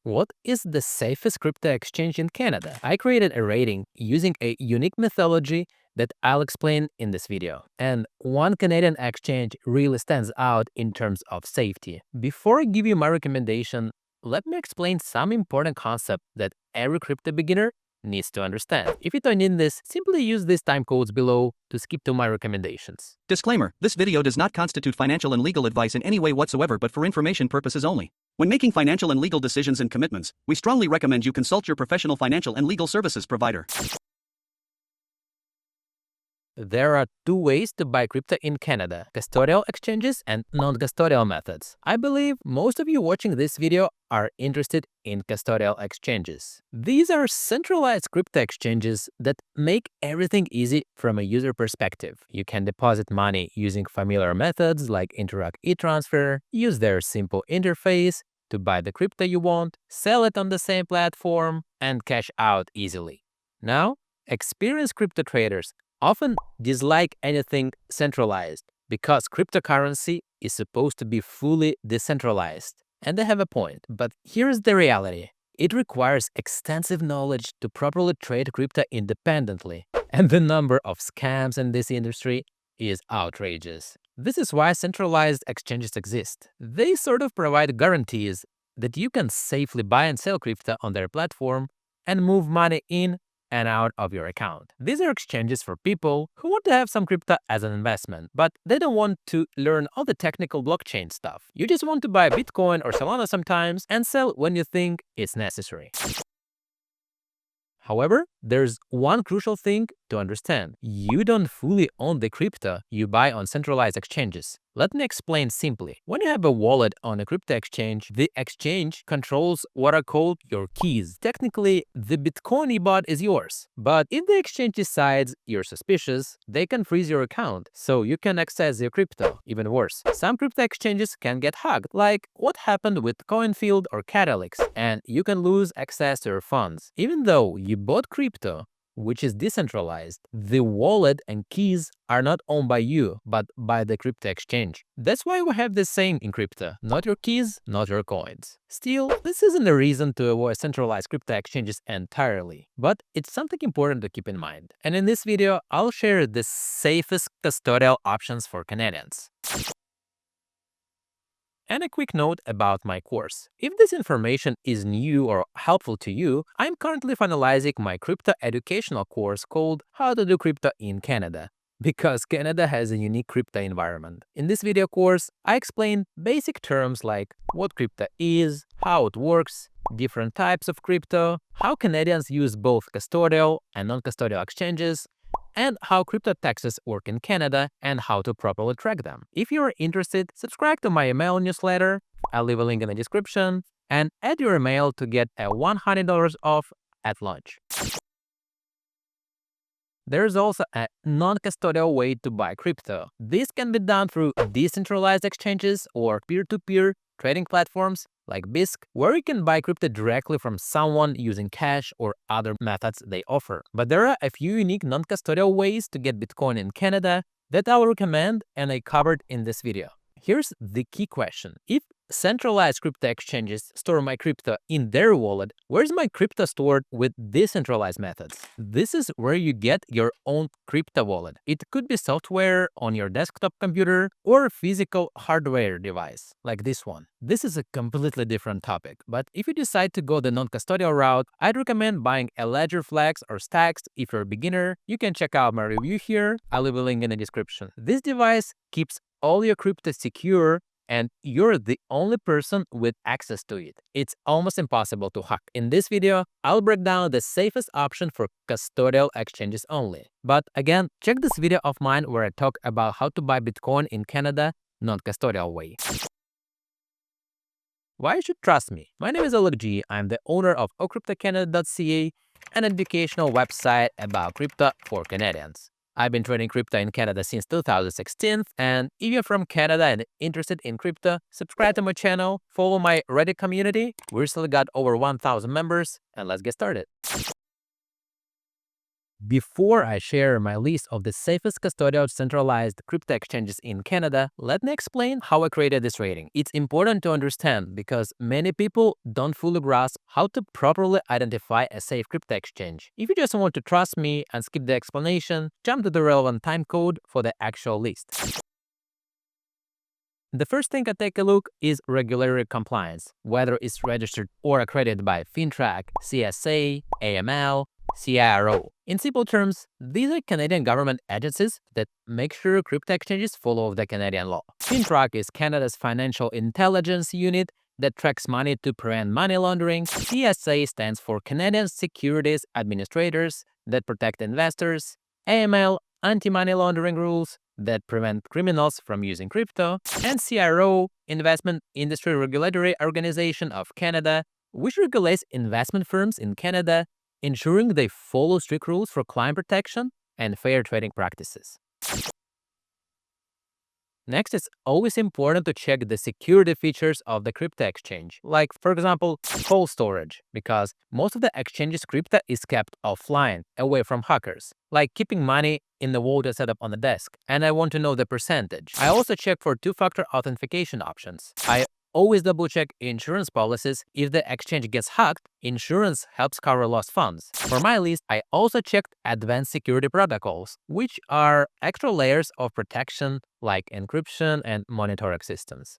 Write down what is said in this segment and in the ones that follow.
What is the safest crypto exchange in Canada? I created a rating using a unique methodology that I'll explain in this video. And one Canadian exchange really stands out in terms of safety. Before I give you my recommendation, let me explain some important concept that every crypto beginner needs to understand. If you don't need this, simply use these time codes below to skip to my recommendations. Disclaimer: this video does not constitute financial and legal advice in any way whatsoever but for information purposes only. When making financial and legal decisions and commitments, we strongly recommend you consult your professional financial and legal services provider. There are two ways to buy crypto in Canada: custodial exchanges and non-custodial methods. I believe most of you watching this video are interested in custodial exchanges. These are centralized crypto exchanges that make everything easy from a user perspective. You can deposit money using familiar methods like Interac e-transfer, use their simple interface to buy the crypto you want, sell it on the same platform, and cash out easily. Now, experienced crypto traders often dislike anything centralized because cryptocurrency is supposed to be fully decentralized. And they have a point. But here's the reality. It requires extensive knowledge to properly trade crypto independently. And the number of scams in this industry is outrageous. This is why centralized exchanges exist. They sort of provide guarantees that you can safely buy and sell crypto on their platform and move money in and out of your account. These are exchanges for people who want to have some crypto as an investment, but they don't want to learn all the technical blockchain stuff. You just want to buy Bitcoin or Solana sometimes and sell when you think it's necessary. However, there's one crucial thing to understand. You don't fully own the crypto you buy on centralized exchanges. Let me explain simply. When you have a wallet on a crypto exchange, the exchange controls what are called your keys. Technically, the Bitcoin you bought is yours. But if the exchange decides you're suspicious, they can freeze your account so you can access your crypto. Even worse, some crypto exchanges can get hacked, like what happened with Coinfield or Catalyx, and you can lose access to your funds. Even though you bought crypto, which is decentralized, the wallet and keys are not owned by you, but by the crypto exchange. That's why we have this saying in crypto: not your keys, not your coins. Still, this isn't a reason to avoid centralized crypto exchanges entirely, but it's something important to keep in mind. And in this video, I'll share the safest custodial options for Canadians. And a quick note about my course. If this information is new or helpful to you, I'm currently finalizing my crypto educational course called How to Do Crypto in Canada, because Canada has a unique crypto environment. In this video course, I explain basic terms like what crypto is, how it works, different types of crypto, how Canadians use both custodial and non-custodial exchanges, and how crypto taxes work in Canada and how to properly track them. If you are interested, subscribe to my email newsletter, I'll leave a link in the description, and add your email to get a $100 off at launch. There's also a non-custodial way to buy crypto. This can be done through decentralized exchanges or peer-to-peer trading platforms like BISC, where you can buy crypto directly from someone using cash or other methods they offer. But there are a few unique non-custodial ways to get Bitcoin in Canada that I will recommend and I covered in this video. Here's the key question. If centralized crypto exchanges store my crypto in their wallet, where's my crypto stored with decentralized methods? This is where you get your own crypto wallet. It could be software on your desktop computer or a physical hardware device like this one. This is a completely different topic, but if you decide to go the non-custodial route, I'd recommend buying a Ledger Flex or Stacks. If you're a beginner, you can check out my review here. I'll leave a link in the description. This device keeps all your crypto secure and you're the only person with access to it. It's almost impossible to hack. In this video, I'll break down the safest option for custodial exchanges only. But again, check this video of mine where I talk about how to buy Bitcoin in Canada non-custodial way. Why you should trust me? My name is Oleg G. I'm the owner of ocryptocanada.ca, an educational website about crypto for Canadians. I've been trading crypto in Canada since 2016, and if you're from Canada and interested in crypto, subscribe to my channel, follow my Reddit community. We recently got over 1,000 members, and let's get started. Before I share my list of the safest custodial centralized crypto exchanges in Canada, let me explain how I created this rating. It's important to understand because many people don't fully grasp how to properly identify a safe crypto exchange. If you just want to trust me and skip the explanation, jump to the relevant timecode for the actual list. The first thing I take a look is regulatory compliance, whether it's registered or accredited by FINTRAC, CSA, AML, CIRO. In simple terms, these are Canadian government agencies that make sure crypto exchanges follow the Canadian law. FINTRAC is Canada's financial intelligence unit that tracks money to prevent money laundering. CSA stands for Canadian Securities Administrators that protect investors. AML, anti-money laundering rules that prevent criminals from using crypto. And CIRO, Investment Industry Regulatory Organization of Canada, which regulates investment firms in Canada, ensuring they follow strict rules for client protection and fair trading practices. Next, it's always important to check the security features of the crypto exchange, like, for example, cold storage, because most of the exchange's crypto is kept offline, away from hackers, like keeping money in the wallet set up on the desk, and I want to know the percentage. I also check for two-factor authentication options. I always double-check insurance policies. If the exchange gets hacked, insurance helps cover lost funds. For my list, I also checked advanced security protocols, which are extra layers of protection like encryption and monitoring systems.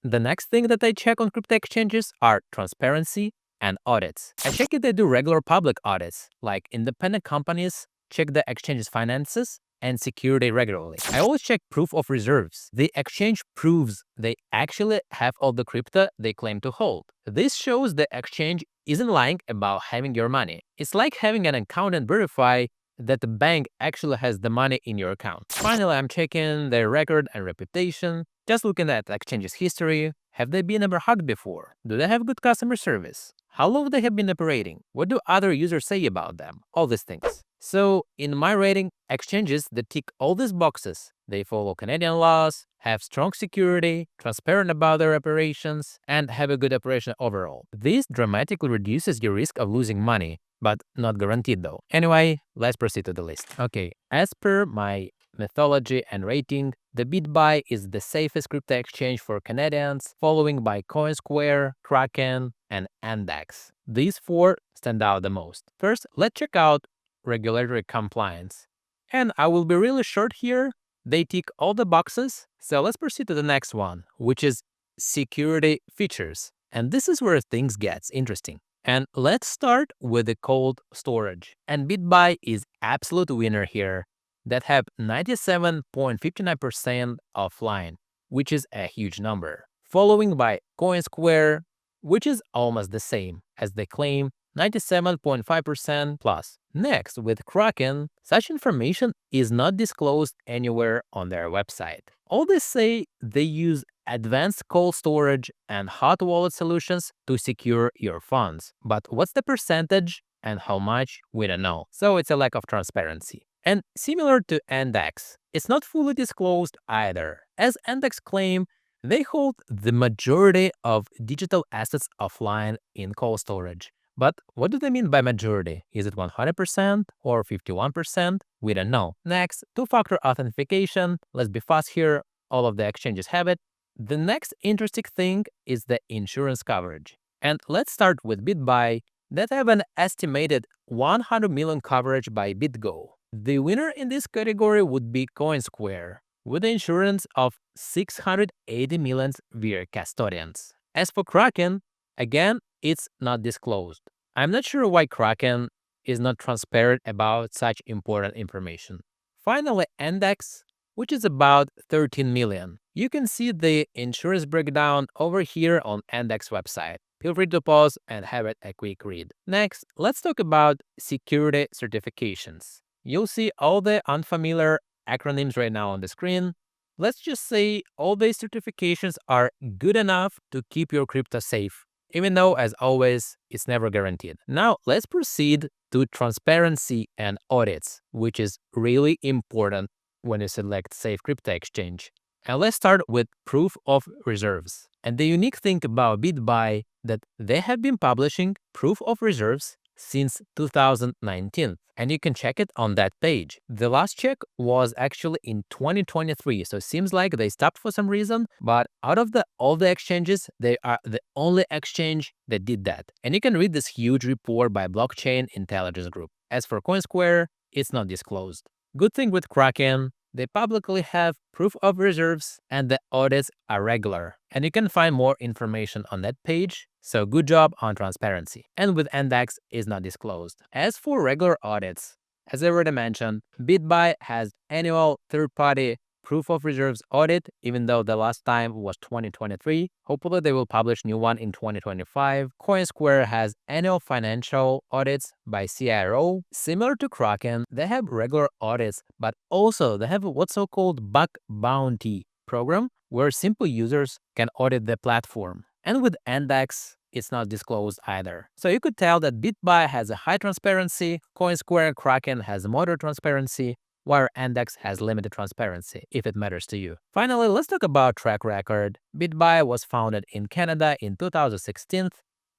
The next thing that I check on crypto exchanges are transparency and audits. I check if they do regular public audits, like independent companies check the exchange's finances and security regularly. I always check proof of reserves. The exchange proves they actually have all the crypto they claim to hold. This shows the exchange isn't lying about having your money. It's like having an accountant verify that the bank actually has the money in your account. Finally, I'm checking their record and reputation, just looking at the exchange's history. Have they been ever hacked before? Do they have good customer service? How long they have been operating? What do other users say about them? All these things. So, in my rating, exchanges that tick all these boxes, they follow Canadian laws, have strong security, transparent about their operations, and have a good operation overall. This dramatically reduces your risk of losing money, but not guaranteed though. Anyway, let's proceed to the list. Okay, as per my methodology and rating, the BitBuy is the safest crypto exchange for Canadians, following by Coinsquare, Kraken, and NDAX. These four stand out the most. First, let's check out regulatory compliance. And I will be really short here. They tick all the boxes. So let's proceed to the next one, which is security features. And this is where things get interesting. And let's start with the cold storage. And BitBuy is absolute winner here, that have 97.59% offline, which is a huge number. Following by Coinsquare, which is almost the same, as they claim 97.5% plus. Next, with Kraken, such information is not disclosed anywhere on their website. All they say they use advanced cold storage and hot wallet solutions to secure your funds. But what's the percentage and how much, we don't know. So it's a lack of transparency. And similar to NDAX, it's not fully disclosed either. As NDAX claim, they hold the majority of digital assets offline in cold storage. But what do they mean by majority? Is it 100% or 51%? We don't know. Next, two-factor authentication. Let's be fast here. All of the exchanges have it. The next interesting thing is the insurance coverage. And let's start with BitBuy, that have an estimated 100 million coverage by BitGo. The winner in this category would be Coinsquare, with the insurance of 680 million via custodians. As for Kraken, again, it's not disclosed. I'm not sure why Kraken is not transparent about such important information. Finally, NDAX, which is about 13 million. You can see the insurance breakdown over here on NDAX website. Feel free to pause and have it a quick read. Next, let's talk about security certifications. You'll see all the unfamiliar acronyms right now on the screen. Let's just say all these certifications are good enough to keep your crypto safe, even though, as always, it's never guaranteed. Now, let's proceed to transparency and audits, which is really important when you select safe crypto exchange. And let's start with proof of reserves. And the unique thing about BitBuy that they have been publishing proof of reserves since 2019, and you can check it on that page. The last check was actually in 2023, so it seems like they stopped for some reason, but out of all the exchanges, they are the only exchange that did that. And you can read this huge report by Blockchain Intelligence Group. As for Coinsquare, it's not disclosed. Good thing with Kraken, they publicly have proof of reserves and the audits are regular. And you can find more information on that page. So good job on transparency. And with NDAX is not disclosed. As for regular audits, as I already mentioned, BitBuy has annual third-party proof of reserves audit, even though the last time was 2023. Hopefully they will publish new one in 2025. Coinsquare has annual financial audits by CIRO. Similar to Kraken, they have regular audits, but also they have what's so-called bug bounty program, where simple users can audit the platform. And with NDAX, it's not disclosed either. So you could tell that BitBuy has a high transparency, Coinsquare and Kraken has moderate transparency, while NDAX has limited transparency, if it matters to you. Finally, let's talk about track record. BitBuy was founded in Canada in 2016,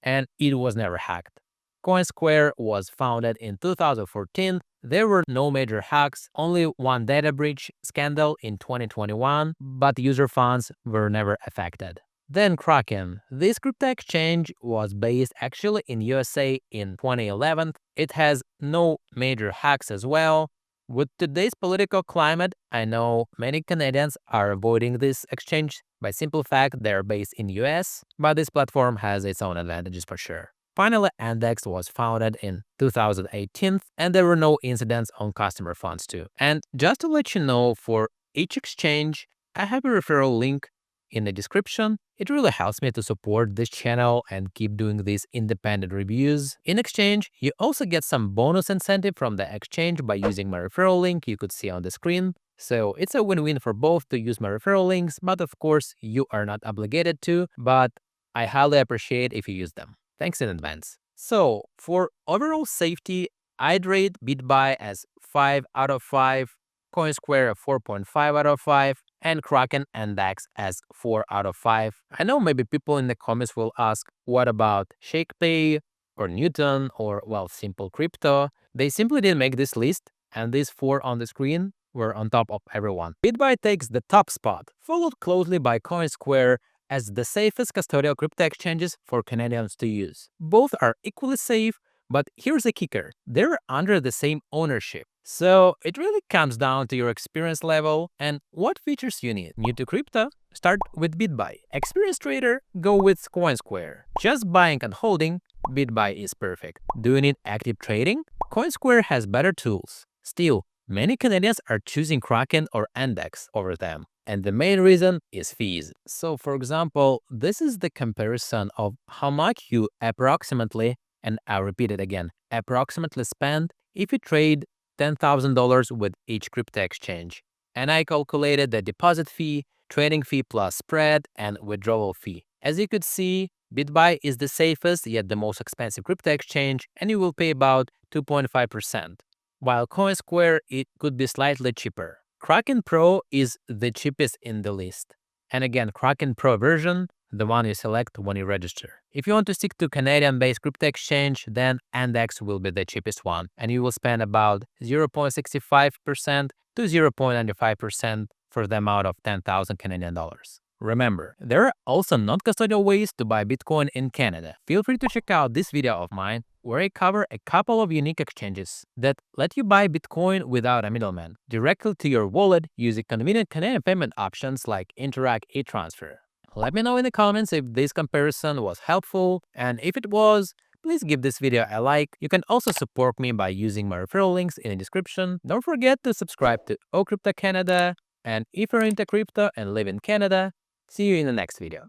and it was never hacked. Coinsquare was founded in 2014. There were no major hacks, only one data breach scandal in 2021, but user funds were never affected. Then Kraken. This crypto exchange was based actually in USA in 2011. It has no major hacks as well. With today's political climate, I know many Canadians are avoiding this exchange by simple fact they're based in US, but this platform has its own advantages for sure. Finally, NDAX was founded in 2018 and there were no incidents on customer funds too. And just to let you know, for each exchange, I have a referral link in the description. It really helps me to support this channel and keep doing these independent reviews. In exchange, you also get some bonus incentive from the exchange by using my referral link you could see on the screen. So it's a win-win for both to use my referral links, but of course you are not obligated to, but I highly appreciate if you use them. Thanks in advance. So for overall safety, I'd rate BitBuy as 5 out of 5, Coinsquare a 4.5 out of 5, and Kraken and NDAX as 4 out of 5. I know maybe people in the comments will ask, what about ShakePay or Newton or, well, Simple Crypto? They simply didn't make this list, and these 4 on the screen were on top of everyone. BitBuy takes the top spot, followed closely by Coinsquare as the safest custodial crypto exchanges for Canadians to use. Both are equally safe, but here's the kicker, they're under the same ownership. So it really comes down to your experience level and what features you need. New to crypto? Start with BitBuy. Experienced trader? Go with Coinsquare. Just buying and holding? BitBuy is perfect. Do you need active trading? Coinsquare has better tools. Still, many Canadians are choosing Kraken or NDAX over them. And the main reason is fees. So for example, this is the comparison of how much you approximately, and I'll repeat it again, approximately spend if you trade $10,000 with each crypto exchange. And I calculated the deposit fee, trading fee plus spread, and withdrawal fee. As you could see, BitBuy is the safest yet the most expensive crypto exchange, and you will pay about 2.5%. While Coinsquare, it could be slightly cheaper. Kraken Pro is the cheapest in the list. And again, Kraken Pro version, the one you select when you register. If you want to stick to Canadian-based crypto exchange, then NDAX will be the cheapest one, and you will spend about 0.65% to 0.95% for the amount of 10,000 Canadian dollars. Remember, there are also non-custodial ways to buy Bitcoin in Canada. Feel free to check out this video of mine where I cover a couple of unique exchanges that let you buy Bitcoin without a middleman, directly to your wallet using convenient Canadian payment options like Interac e-Transfer. Let me know in the comments if this comparison was helpful, and if it was, please give this video a like. You can also support me by using my referral links in the description. Don't forget to subscribe to Crypto Canada, and if you're into crypto and live in Canada, see you in the next video.